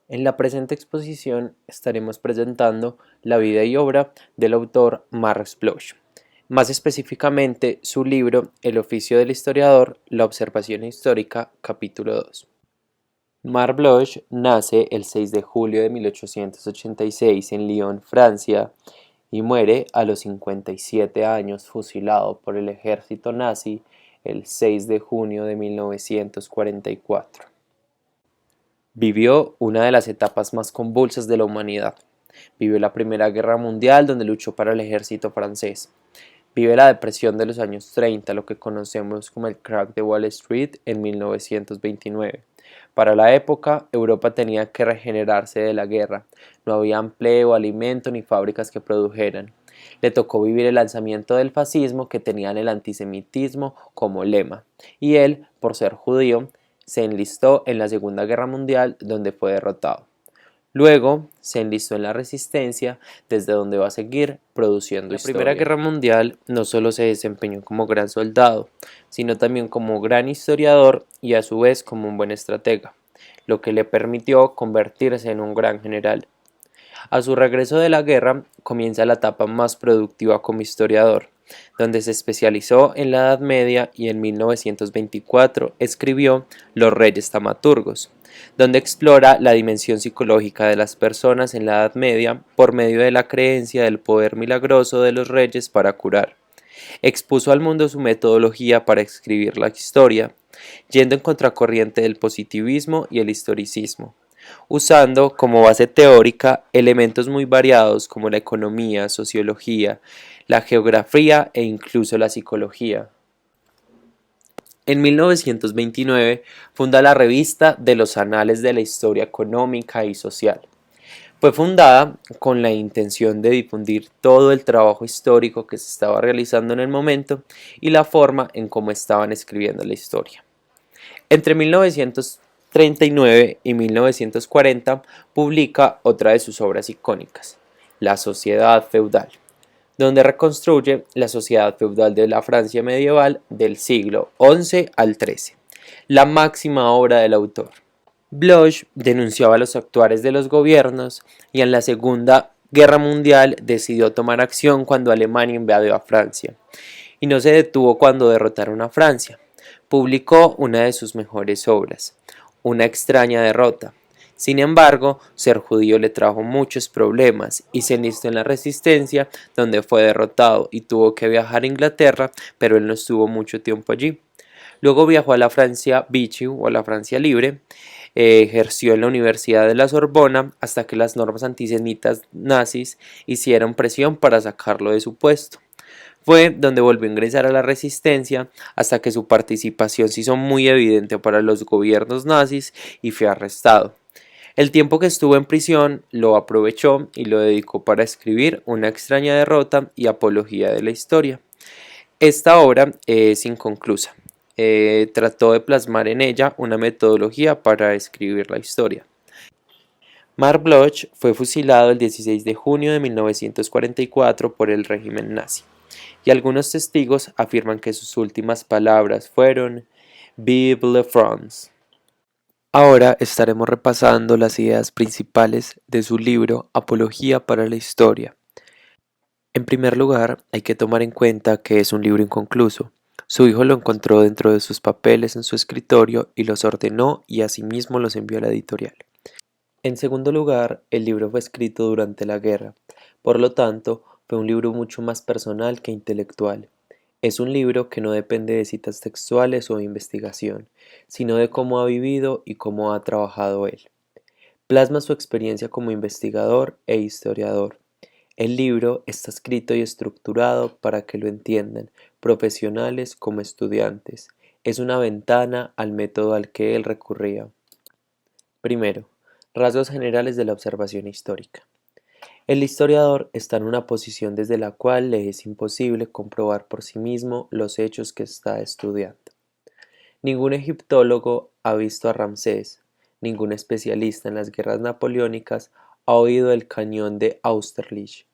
En la presente exposición estaremos presentando la vida y obra del autor Marx Bloch, más específicamente su libro El oficio del historiador, la observación histórica, capítulo 2. Marc Bloch nace el 6 de julio de 1886 en Lyon, Francia, y muere a los 57 años fusilado por el ejército nazi el 6 de junio de 1944. Vivió una de las etapas más convulsas de la humanidad. Vivió la Primera Guerra Mundial, donde luchó para el ejército francés. Vive la depresión de los años 30, lo que conocemos como el crack de Wall Street en 1929. Para la época, Europa tenía que regenerarse de la guerra. No había empleo, alimento ni fábricas que produjeran. Le tocó vivir el lanzamiento del fascismo, que tenían el antisemitismo como lema, y él, por ser judío, se enlistó en la Segunda Guerra Mundial, donde fue derrotado. Luego se enlistó en la Resistencia, desde donde va a seguir produciendo historia. En la Primera Guerra Mundial no solo se desempeñó como gran soldado, sino también como gran historiador y a su vez como un buen estratega, lo que le permitió convertirse en un gran general. A su regreso de la guerra comienza la etapa más productiva como historiador, donde se especializó en la Edad Media y en 1924 escribió Los Reyes Taumaturgos, donde explora la dimensión psicológica de las personas en la Edad Media por medio de la creencia del poder milagroso de los reyes para curar. Expuso al mundo su metodología para escribir la historia, yendo en contracorriente del positivismo y el historicismo, usando como base teórica elementos muy variados como la economía, sociología, la geografía e incluso la psicología. En 1929 funda la revista de los Anales de la Historia Económica y Social. Fue fundada con la intención de difundir todo el trabajo histórico que se estaba realizando en el momento y la forma en cómo estaban escribiendo la historia. Entre 1939 y 1940 publica otra de sus obras icónicas, La Sociedad Feudal, donde reconstruye la sociedad feudal de la Francia medieval del siglo XI al XIII, la máxima obra del autor. Bloch denunciaba los actuares de los gobiernos y en la Segunda Guerra Mundial decidió tomar acción cuando Alemania invadió a Francia, y no se detuvo cuando derrotaron a Francia. Publicó una de sus mejores obras, Una extraña derrota. Sin embargo, ser judío le trajo muchos problemas y se enlistó en la resistencia, donde fue derrotado y tuvo que viajar a Inglaterra, pero él no estuvo mucho tiempo allí. Luego viajó a la Francia Vichy o a la Francia Libre, ejerció en la Universidad de la Sorbona hasta que las normas antisemitas nazis hicieron presión para sacarlo de su puesto. Fue donde volvió a ingresar a la resistencia hasta que su participación se hizo muy evidente para los gobiernos nazis y fue arrestado. El tiempo que estuvo en prisión lo aprovechó y lo dedicó para escribir Una extraña derrota y Apología de la historia. Esta obra es inconclusa. Trató de plasmar en ella una metodología para escribir la historia. Marc Bloch fue fusilado el 16 de junio de 1944 por el régimen nazi, y algunos testigos afirman que sus últimas palabras fueron Vive la France. Ahora estaremos repasando las ideas principales de su libro Apología para la Historia. En primer lugar, hay que tomar en cuenta que es un libro inconcluso. Su hijo lo encontró dentro de sus papeles en su escritorio y los ordenó y asimismo los envió a la editorial. En segundo lugar, el libro fue escrito durante la guerra, por lo tanto, fue un libro mucho más personal que intelectual. Es un libro que no depende de citas textuales o de investigación, sino de cómo ha vivido y cómo ha trabajado él. Plasma su experiencia como investigador e historiador. El libro está escrito y estructurado para que lo entiendan profesionales como estudiantes. Es una ventana al método al que él recurría. Primero, rasgos generales de la observación histórica. El historiador está en una posición desde la cual le es imposible comprobar por sí mismo los hechos que está estudiando. Ningún egiptólogo ha visto a Ramsés, ningún especialista en las guerras napoleónicas ha oído el cañón de Austerlitz.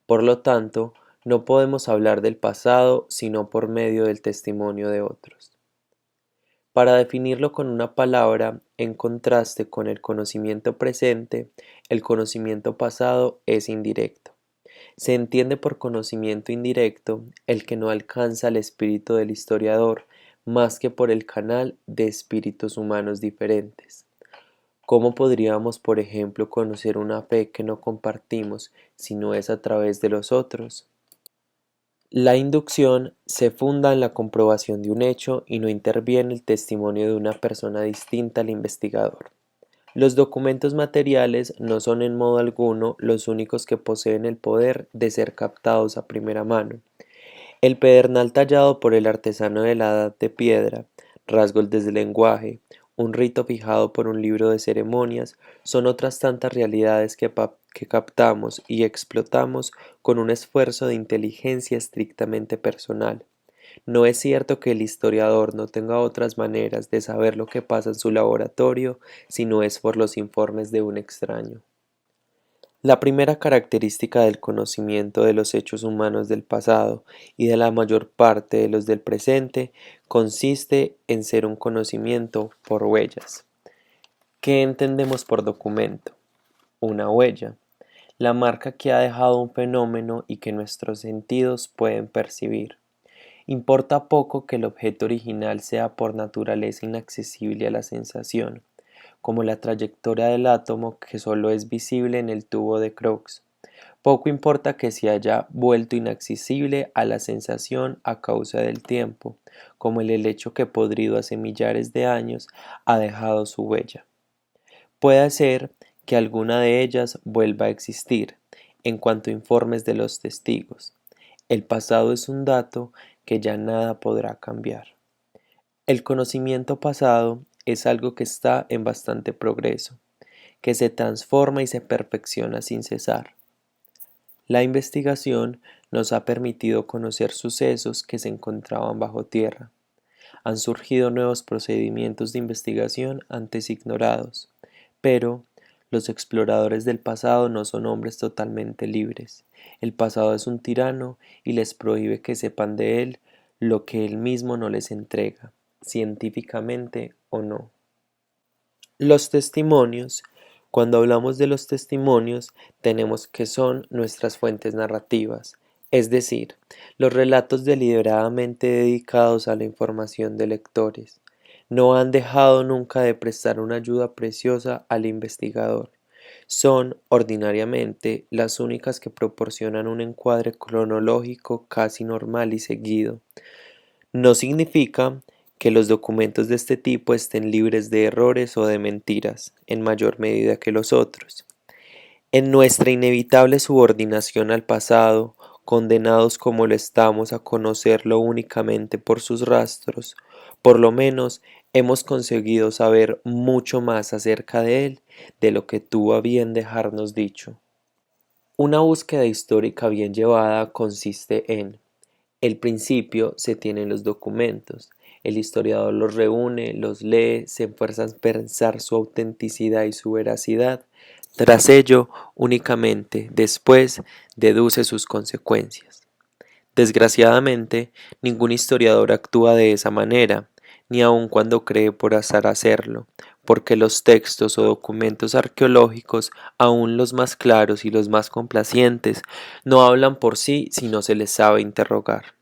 Por lo tanto, no podemos hablar del pasado sino por medio del testimonio de otros. Para definirlo con una palabra, en contraste con el conocimiento presente, el conocimiento pasado es indirecto. Se entiende por conocimiento indirecto el que no alcanza el espíritu del historiador más que por el canal de espíritus humanos diferentes. ¿Cómo podríamos, por ejemplo, conocer una fe que no compartimos si no es a través de los otros? La inducción se funda en la comprobación de un hecho y no interviene el testimonio de una persona distinta al investigador. Los documentos materiales no son en modo alguno los únicos que poseen el poder de ser captados a primera mano. El pedernal tallado por el artesano de la edad de piedra, rasgos del lenguaje, un rito fijado por un libro de ceremonias, son otras tantas realidades que captamos y explotamos con un esfuerzo de inteligencia estrictamente personal. No es cierto que el historiador no tenga otras maneras de saber lo que pasa en su laboratorio si no es por los informes de un extraño. La primera característica del conocimiento de los hechos humanos del pasado y de la mayor parte de los del presente consiste en ser un conocimiento por huellas. ¿Qué entendemos por documento? Una huella, la marca que ha dejado un fenómeno y que nuestros sentidos pueden percibir. Importa poco que el objeto original sea por naturaleza inaccesible a la sensación, como la trayectoria del átomo que solo es visible en el tubo de Crookes. Poco importa que se haya vuelto inaccesible a la sensación a causa del tiempo, como el helecho que podrido hace millares de años ha dejado su huella. Puede ser que alguna de ellas vuelva a existir, en cuanto a informes de los testigos. El pasado es un dato que ya nada podrá cambiar. El conocimiento pasado es algo que está en bastante progreso, que se transforma y se perfecciona sin cesar. La investigación nos ha permitido conocer sucesos que se encontraban bajo tierra. Han surgido nuevos procedimientos de investigación antes ignorados, pero los exploradores del pasado no son hombres totalmente libres. El pasado es un tirano y les prohíbe que sepan de él lo que él mismo no les entrega, científicamente o no. Los testimonios. Cuando hablamos de los testimonios, tenemos que son nuestras fuentes narrativas, es decir, los relatos deliberadamente dedicados a la información de lectores. No han dejado nunca de prestar una ayuda preciosa al investigador. Son, ordinariamente, las únicas que proporcionan un encuadre cronológico casi normal y seguido. No significa que los documentos de este tipo estén libres de errores o de mentiras, en mayor medida que los otros. En nuestra inevitable subordinación al pasado, condenados como lo estamos a conocerlo únicamente por sus rastros, por lo menos hemos conseguido saber mucho más acerca de él de lo que tuvo a bien dejarnos dicho. Una búsqueda histórica bien llevada consiste en: el principio se tiene en los documentos, el historiador los reúne, los lee, se esfuerza en pensar su autenticidad y su veracidad. Tras ello, únicamente después deduce sus consecuencias. Desgraciadamente, ningún historiador actúa de esa manera, ni aun cuando cree por azar hacerlo, porque los textos o documentos arqueológicos, aun los más claros y los más complacientes, no hablan por sí si no se les sabe interrogar.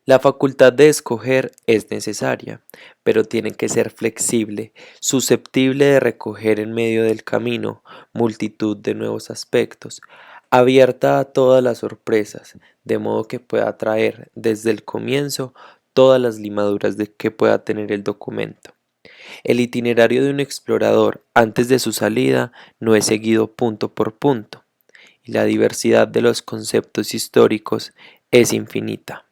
La facultad de escoger es necesaria, pero tiene que ser flexible, susceptible de recoger en medio del camino multitud de nuevos aspectos, abierta a todas las sorpresas, de modo que pueda atraer desde el comienzo todas las limaduras que pueda tener el documento. El itinerario de un explorador antes de su salida no es seguido punto por punto, y la diversidad de los conceptos históricos es infinita.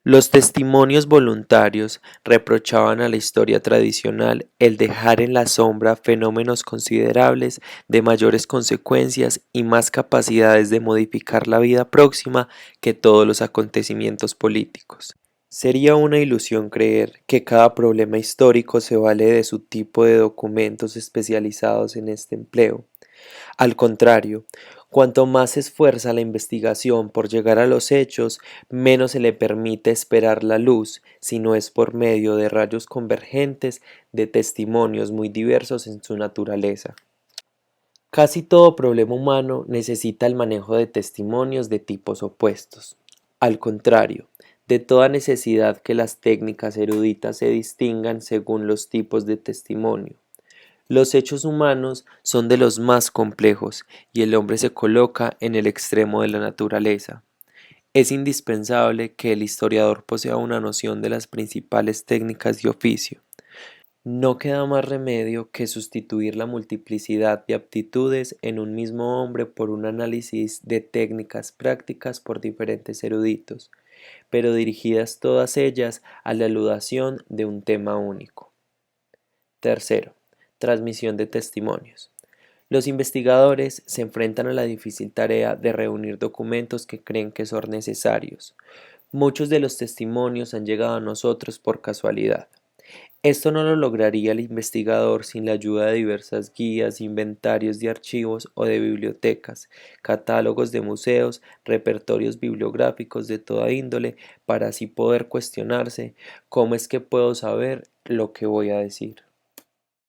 Los testimonios voluntarios reprochaban a la historia tradicional el dejar en la sombra fenómenos considerables de mayores consecuencias y más capacidades de modificar la vida próxima que todos los acontecimientos políticos. Sería una ilusión creer que cada problema histórico se vale de su tipo de documentos especializados en este empleo. Al contrario, Cuanto más se esfuerza la investigación por llegar a los hechos, menos se le permite esperar la luz, si no es por medio de rayos convergentes de testimonios muy diversos en su naturaleza. Casi todo problema humano necesita el manejo de testimonios de tipos opuestos. Al contrario, de toda necesidad que las técnicas eruditas se distingan según los tipos de testimonio. Los hechos humanos son de los más complejos y el hombre se coloca en el extremo de la naturaleza. Es indispensable que el historiador posea una noción de las principales técnicas de oficio. No queda más remedio que sustituir la multiplicidad de aptitudes en un mismo hombre por un análisis de técnicas prácticas por diferentes eruditos, pero dirigidas todas ellas a la eludación de un tema único. Tercero, transmisión de testimonios. Los investigadores se enfrentan a la difícil tarea de reunir documentos que creen que son necesarios. Muchos de los testimonios han llegado a nosotros por casualidad. Esto no lo lograría el investigador sin la ayuda de diversas guías, inventarios de archivos o de bibliotecas, catálogos de museos, repertorios bibliográficos de toda índole, para así poder cuestionarse: ¿cómo es que puedo saber lo que voy a decir?